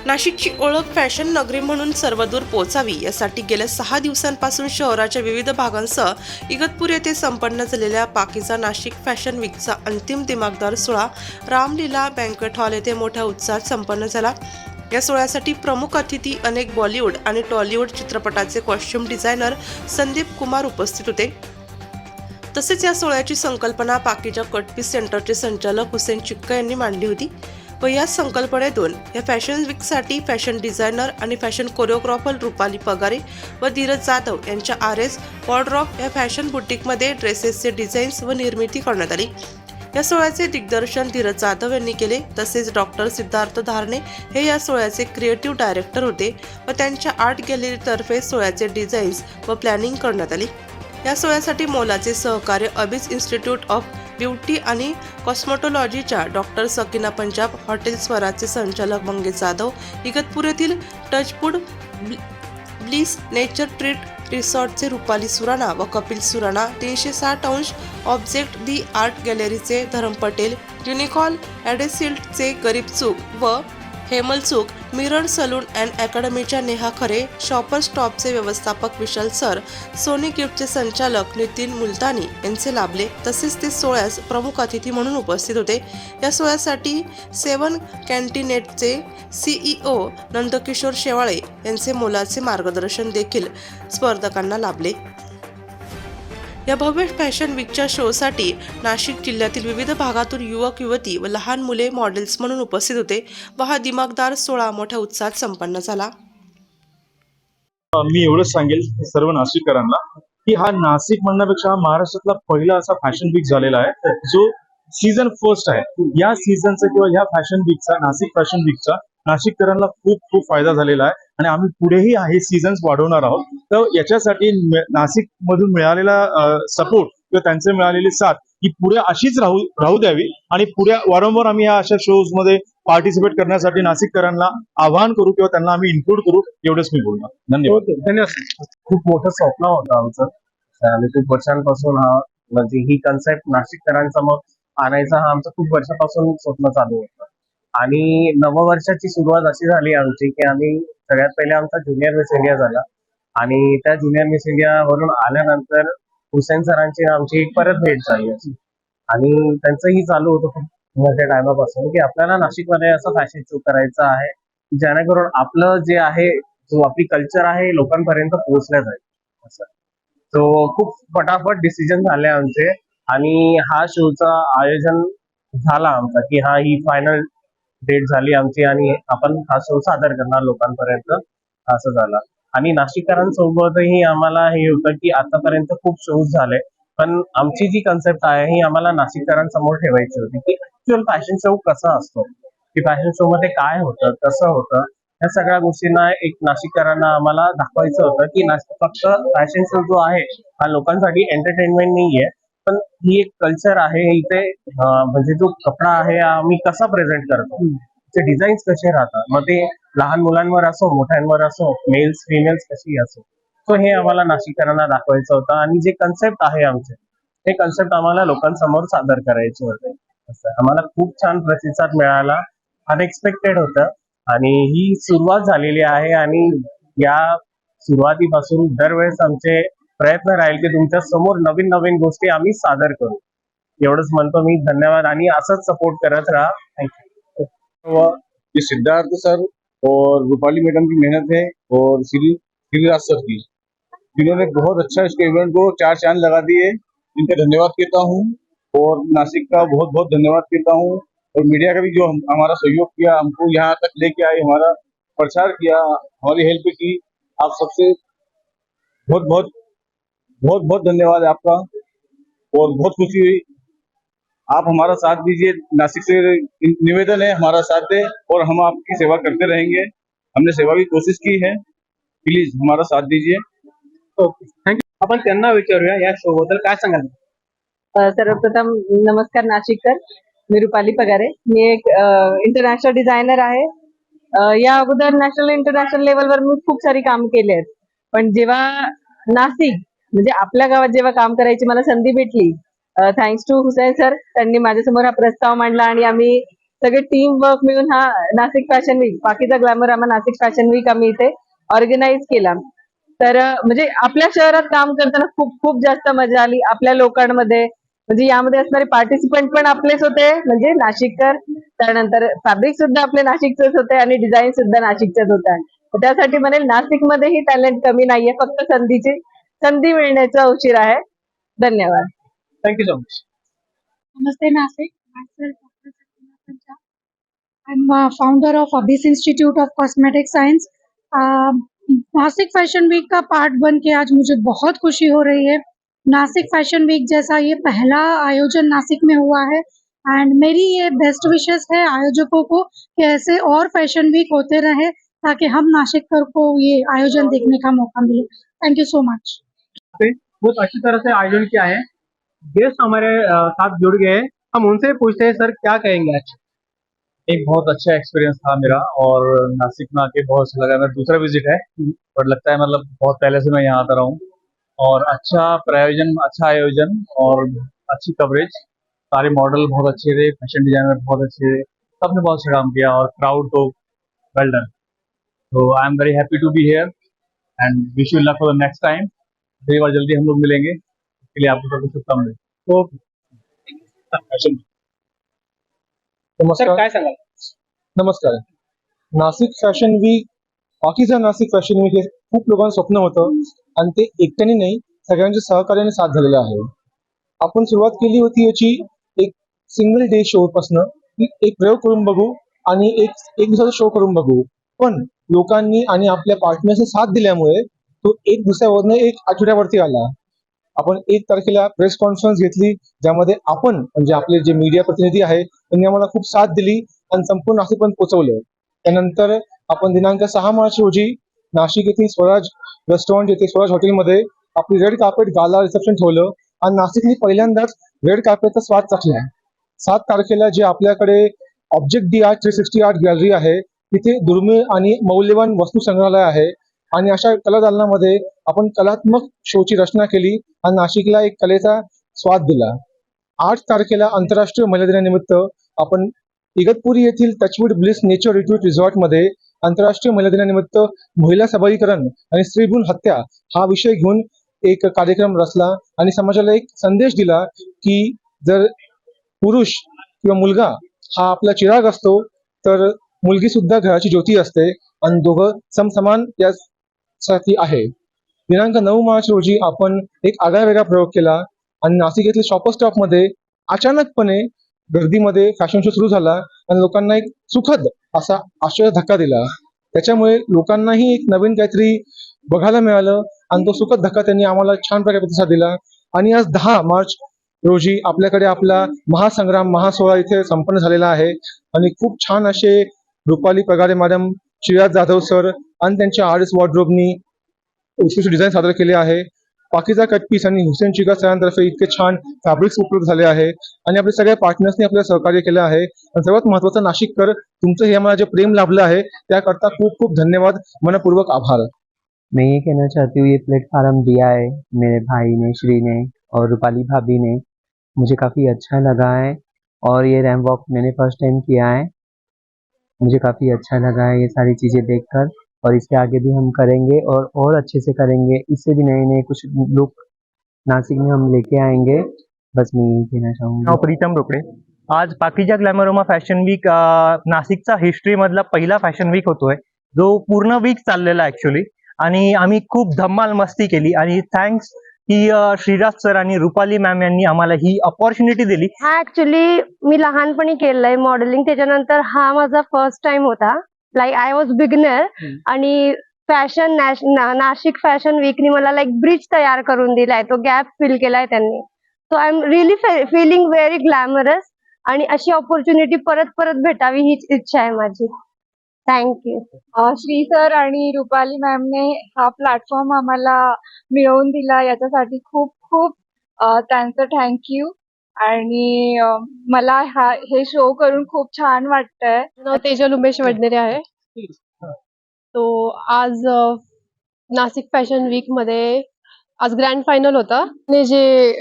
नाशिकची ओळख फॅशन नगरी म्हणून सर्वदूर पोहोचावी यासाठी गेल्या 6 दिवसांपासून शहराच्या विविध भागांसह इगतपुरी येथे संपन्न झालेल्या पाकिजा नाशिक फॅशन वीकचा अंतिम दिमागदार सोहळा रामलीला बँक्वेट हॉल येथे मोठ्या उत्साहात संपन्न झाला। या सोहळ्यासाठी प्रमुख अतिथी अनेक बॉलिवूड आणि टॉलिवूड चित्रपटाचे कॉस्ट्युम डिझायनर संदीप कुमार उपस्थित होते। तसेच या सोहळ्याची संकल्पना पाकिजा कटपीस सेंटरचे संचालक हुसेन चिक्का यांनी मांडली होती व या संकल्पनेतून या फॅशन वीकसाठी फॅशन डिझायनर आणि फॅशन कोरिओग्राफर रुपाली पगारे व धीरज जाधव यांच्या RS वॉर्डरॉब या फॅशन बुटीकमध्ये ड्रेसेसचे डिझाईन्स व निर्मिती करण्यात आली। या सोहळ्याचे दिग्दर्शन धीरज जाधव यांनी केले। तसेच डॉक्टर सिद्धार्थ धारणे हे या सोहळ्याचे क्रिएटिव्ह डायरेक्टर होते व त्यांच्या आर्ट गॅलरीतर्फे सोहळ्याचे डिझाईन्स व प्लॅनिंग करण्यात आली। या सोहळ्यासाठी मोलाचे सहकार्य अबिस इन्स्टिट्यूट ऑफ ब्युटी आणि कॉस्मेटॉलॉजीच्या डॉक्टर सकीना पंजाब, हॉटेल स्वराजचे संचालक मंगेश जाधव, इगतपुरी येथील टचवूड ब्लिस नेचर ट्रीट रिसॉर्टचे रुपाली सुराणा व कपिल सुराणा, 360 अंश ऑब्जेक्ट दी आर्ट गॅलरीचे धरम पटेल, युनिकॉल ॲडेसिल्टचे गरीब चूक व Hemal Chuk, mirror salon and अकॅडमीच्या नेहा खरे, शॉपर स्टॉपचे व्यवस्थापक विशाल सर, सोनी गिफ्टचे संचालक नितीन मुलतानी यांचे लाभले। तसेच ते सोहळ्यास प्रमुख अतिथी म्हणून उपस्थित होते। या सोहळ्यासाठी 7 कॅन्टिनेटचे CEO नंदकिशोर शेवाळे यांचे मोलाचे मार्गदर्शन देखील स्पर्धकांना लाभले। या भव्य फॅशन वीकच्या शोसाठी नाशिक जिल्ह्यातील विविध भागातून युवक युवती व लहान मुले मॉडेल्स म्हणून उपस्थित होते व हा दिमागदार सोहळा मोठ्या उत्साहात संपन्न झाला। मी एवढंच सांगेल सर्व नाशिककरांना की हा नाशिक म्हणण्यापेक्षा हा महाराष्ट्रातला पहिला असा फॅशन वीक झालेला आहे जो सीझन फर्स्ट आहे। या सीझनचा किंवा या फॅशन वीकचा, नाशिक फॅशन वीकचा नाशिककरांना खूप खूप फायदा झालेला आहे आणि आम्ही पुढेही हे सीझन्स वाढवणार आहोत। तर याच्यासाठी नाशिक मधून मिळालेला सपोर्ट किंवा त्यांचे मिळालेली साथ ही पुढे अशीच राहू द्यावी आणि पुढे वारंवार आम्ही या अशा शोज मध्ये पार्टिसिपेट करण्यासाठी नाशिककरांना आवाहन करू किंवा त्यांना आम्ही इन्क्लूड करू, एवढंच मी बोलणार। धन्यवाद। खूप मोठं स्वप्न होतं आमचं आणि खूप वर्षांपासून हा म्हणजे ही कन्सेप्ट नाशिककरांसमोर आणायचा हा आमचं खूप वर्षापासून स्वप्न चालू होतं। आणि नववर्षाची सुरुवात अशी झाली आमची की आम्ही सगळ्यात पहिले आमचा ज्युनियर मिस इंडिया झाला आणि त्या ज्युनियर मिस इंडिया वरून आल्यानंतर हुसेन सरांची आमची एक परत भेट झाली आणि त्यांचंही चालू होतं खूप मोठ्या टायमापासून की आपल्याला नाशिकमध्ये असं फॅशन शो करायचं आहे जेणेकरून आपलं जे आहे, जो आपली कल्चर आहे लोकांपर्यंत पोहोचल्या जाईल असं। तो खूप फटाफट डिसिजन झाले आमचे आणि हा शोचा आयोजन झाला आमचा की हा ही फायनल डेट झाली आमची आणि आपण हा शो सादर करणार लोकांपर्यंत असं झालं। आणि नाशिककरांसोबतही आम्हाला हे होतं की आतापर्यंत खूप शोज झाले पण आमची जी कन्सेप्ट आहे ही आम्हाला नाशिककरांसमोर ठेवायची होती की ऍक्च्युअल फॅशन शो कसा असतो, की फॅशन शो मध्ये काय होतं, कसं होतं, या सगळ्या गोष्टींना एक नाशिककरांना आम्हाला दाखवायचं होतं की फक्त फॅशन शो जो आहे हा लोकांसाठी एंटरटेनमेंट नाहीये पण ही एक कल्चर आहे। इथे म्हणजे जो कपडा आहे आम्ही कसा प्रेझेंट करतो, ते डिझाईन्स कसे राहतात, मग ते लहान मुलांवर असो मोठ्यांवर असो, मेल्स फिमेल्स कशी असो, सो हे आम्हाला नाशिककरांना दाखवायचं होतं आणि जे कन्सेप्ट आहे आमचे ते कन्सेप्ट आम्हाला लोकांसमोर सादर करायचे होते। आम्हाला खूप छान प्रतिसाद मिळाला, अनएक्सपेक्टेड होतं आणि ही सुरुवात झालेली आहे आणि या सुरुवातीपासून दरवेळेस आमचे प्रयत्न राहील की तुमच्या समोर नवीन नवीन गोष्टी आम्ही सादर करू, एवढंच म्हणतो मी। धन्यवाद आणि असंच सपोर्ट करत राहा। थँक्यू। ये सिद्धार्थ सर और रूपाली मैडम की मेहनत है और श्रीराज सर की, जिन्होंने बहुत अच्छा इसके इवेंट को 4 चांद लगा दिए, इनका धन्यवाद कहता हूँ। और नासिक का बहुत बहुत धन्यवाद कहता हूँ और मीडिया का भी जो हमारा सहयोग किया, हमको यहाँ तक लेके आए, हमारा प्रचार किया, हमारी हेल्प की, आप सबसे बहुत बहुत बहुत बहुत धन्यवाद आपका और बहुत खुशी हुई। आप हमारा साथ दीजिए, नासिक से निवेदन है हमारा साथ दे और हम आपकी सेवा करते रहेंगे। हमने सेवा की कोशिश की है, प्लीज हमारा साथ दीजिए। Okay, thank you. आपण त्यांना विचारूया या शो बद्दल काय सांगाल। सर्वप्रथम नमस्कार नाशिककर, मी रुपाली पगारे। मी एक इंटरनॅशनल डिझायनर आहे। या अगोदर नॅशनल इंटरनॅशनल लेवलवर मी खूप सारी काम केले आहेत, पण जेव्हा नाशिक म्हणजे आपल्या गावात जेव्हा काम करायची मला संधी भेटली, थँक्स टू हुसेन सर, त्यांनी माझ्यासमोर हा प्रस्ताव मांडला आणि आम्ही सगळे टीम वर्क मिळून हा नाशिक फॅशन वीक, बाकीचा ग्लॅमोरामा नाशिक फॅशन वीक आम्ही इथे ऑर्गनाईज केला. तर म्हणजे आपल्या शहरात काम करताना खूप खूप जास्त मजा आली. आपल्या लोकांमध्ये म्हणजे यामध्ये असणारे पार्टिसिपंट पण आपलेच होते, म्हणजे नाशिककर. त्यानंतर फॅब्रिक सुद्धा आपले नाशिकचेच होते आणि डिझाईन सुद्धा नाशिकचेच होत्या. तर त्यासाठी म्हणेल नाशिकमध्येही टॅलेंट कमी नाहीये, फक्त संधी मिळण्याचा उशीर आहे. धन्यवाद. Thank you so much. Namaste Nasik. Myself Dr. Sakina Pancha. I'm a founder of Abyss Institute of Cosmetic Science. Nashik fashion week का पार्ट बन के आज मुझे बहुत खुशी हो रही है. नासिक फैशन वीक जैसा ये पहला आयोजन नासिक में हुआ है एंड मेरी ये बेस्ट विशेस है आयोजकों को कि ऐसे और फैशन वीक होते रहे ताकि हम नासिककर को ये आयोजन देखने का मौका मिले. Thank you so much. पे बहुत अच्छी तरह से आयोजन किया है. गेस्ट हमारे साथ जुड़ गए हैं. हम उनसे पूछते हैं, सर क्या कहेंगे आज? एक बहुत अच्छा एक्सपीरियंस था मेरा और नासिक में आके बहुत अच्छा लगा. मेरा दूसरा विजिट है पर लगता है मतलब बहुत पहले से मैं यहाँ आता रहा हूँ. और अच्छा प्रायोजन, अच्छा आयोजन और अच्छी कवरेज. सारे मॉडल बहुत अच्छे थे, फैशन डिजाइनर बहुत अच्छे थे, सबने बहुत अच्छा काम किया और क्राउड तो वेल डन. तो I am very happy to be here and wish you luck for the next time. अगली बार जल्दी हम लोग मिलेंगे, इसके लिए आपको सबको शुभकामनाएं. तो फैशन सर नमस्कार. काय सांगाल? नमस्कार. नाशिक फॅशन वीक, बाकीचं नाशिक फॅशन वीक हे खूप लोकांचं स्वप्न होतं आणि ते एकट्याने नाही, सगळ्यांच्या सहकार्याने साथ झालेलं आहे. आपण सुरुवात केली होती याची एक सिंगल डे शो पासन, एक प्रयोग करून बघू आणि एक दिवसाचा शो करून बघू. पण लोकांनी आणि आपल्या पार्टनर्सने साथ दिल्यामुळे तो एक दिवसावरनं एक आठवड्यावरती आला. आपण 1 तारखेला प्रेस कॉन्फरन्स घेतली, ज्यामध्ये आपण म्हणजे आपले जे मीडिया प्रतिनिधी आहे त्यांनी आम्हाला खूप साथ दिली आणि संपूर्ण नाशिकपर्यंत पोहोचवलं. त्यानंतर आपण दिनांक 6 मार्च रोजी नाशिक येथील स्वराज रेस्टॉरंट येथे स्वराज हॉटेलमध्ये आपली रेड कार्पेट गाला रिसेप्शन ठेवलं आणि नाशिकने पहिल्यांदाच रेड कार्पेटचा स्वाद चाखला. 7 तारखेला जे आपल्याकडे object D art 360 art gallery आहे, तिथे दुर्मिळ आणि मौल्यवान वस्तू संग्रहालय आहे आणि अशा कला दालनामध्ये आपण कलात्मक शोची रचना केली आणि नाशिकला एक कलेचा स्वाद दिला. 8 तारखेला आंतरराष्ट्रीय महिला दिनानिमित्त आपण इगतपुरी येथील टचवूड ब्लिस नेचर रिट्रीट रिसॉर्टमध्ये आंतरराष्ट्रीय महिला दिनानिमित्त महिला सबलीकरण आणि स्त्रीभ्रूण हत्या हा विषय घेऊन एक कार्यक्रम रचला आणि समाजाला एक संदेश दिला की जर पुरुष किंवा मुलगा हा आपला चिराग असतो तर मुलगी सुद्धा घराची ज्योती असते आणि दोघं समसमान यासाठी आहे. दिनांक 9 मार्च रोजी आपण एक आगळावेगळा प्रयोग केला आणि नाशिक येथील शॉपर स्टॉपमध्ये अचानकपणे गर्दीमध्ये फॅशन शो सुरू झाला आणि लोकांना एक सुखद असा आश्चर्य धक्का दिला. त्याच्यामुळे लोकांनाही एक नवीन काहीतरी बघायला मिळालं आणि तो सुखद धक्का त्यांनी आम्हाला छान प्रकारे प्रतिसाद दिला. आणि आज 10 मार्च रोजी आपल्याकडे आपला महासंग्राम महासोहळा इथे संपन्न झालेला आहे आणि खूप छान असे रुपाली पगारे मॅडम, श्रीराज जाधव सर आणि त्यांच्या आर्टिस्ट वॉर्डरोबनी उत्कृष्ट डिझाईन सादर केले आहे. पाकिजा कटपीस आणि हुसेन चिगा सरांतर्फे इतके छान फॅब्रिक्स उपलब्ध झाले आहे आणि आपल्या सगळ्या पार्टनर्सनी आपल्याला सहकार्य केलं आहे. आणि सर्वात महत्त्वाचं नाशिककर, तुमचं हे आम्हाला जे प्रेम लाभलं आहे त्याकरता खूप खूप धन्यवाद, मनपूर्वक आभार. मैं ये कहना चाहती हूँ, ये प्लेटफॉर्म दिया है मेरे भाई ने, श्री ने और रूपाली भाभी ने, मुझे काफ़ी अच्छा लगा है. और ये रैंप वॉक मैंने फर्स्ट टाइम किया है, मुझे काफ़ी अच्छा लगा है ये सारी चीज़ें देखकर. और इसके आगे भी हम करेंगे और अच्छे से करेंगे. इससे भी नए नए कुछ लुक नासिक में हम लेके आएंगे. बस मैं यही कहना चाहूँगा. नाव प्रीतम रोकडे. आज पाकिजा ग्लॅमोरामा फॅशन वीक नाशिकचा हिस्ट्री मधला पहिला फॅशन वीक होतोय, जो पूर्ण वीक चाललेला ऍक्च्युली. आणि आम्ही खूप धम्माल मस्ती केली आणि थँक्स की श्रीराज सर आणि रुपाली मॅम यांनी आम्हाला ही अपॉर्च्युनिटी दिली. हा ऍक्च्युली मी लहानपणी केलंय मॉडेलिंग, त्याच्यानंतर हा माझा फर्स्ट टाइम होता. लाईक आय वॉज बिगनर आणि फॅशन नाशिक फॅशन वीकनी मला लाईक ब्रिज तयार करून दिलाय, तो गॅप फिल केलाय त्यांनी. So I am really feeling very glamorous आणि अशी ऑपॉर्च्युनिटी परत परत भेटावी हीच इच्छा आहे माझी. थँक्यू. श्री सर आणि रुपाली मॅमने हा प्लॅटफॉर्म आम्हाला मिळवून दिला, याच्यासाठी खूप खूप त्यांचं थँक्यू. आणि मला हे शो करून खूप छान वाटतंय. नाव तेजल उमेश वडनेरे आहे. तो आज नाशिक फॅशन वीक मध्ये आज ग्रँड फायनल होता. जे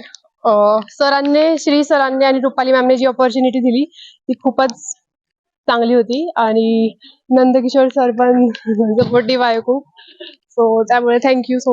सरांनी, श्री सरांनी आणि रुपाली मॅमने जी अपॉर्च्युनिटी दिली ती खूपच चांगली होती आणि नंदकिशोर सर पण सपोर्टिव्ह आहे खूप. सो त्यामुळे थँक्यू सो मच.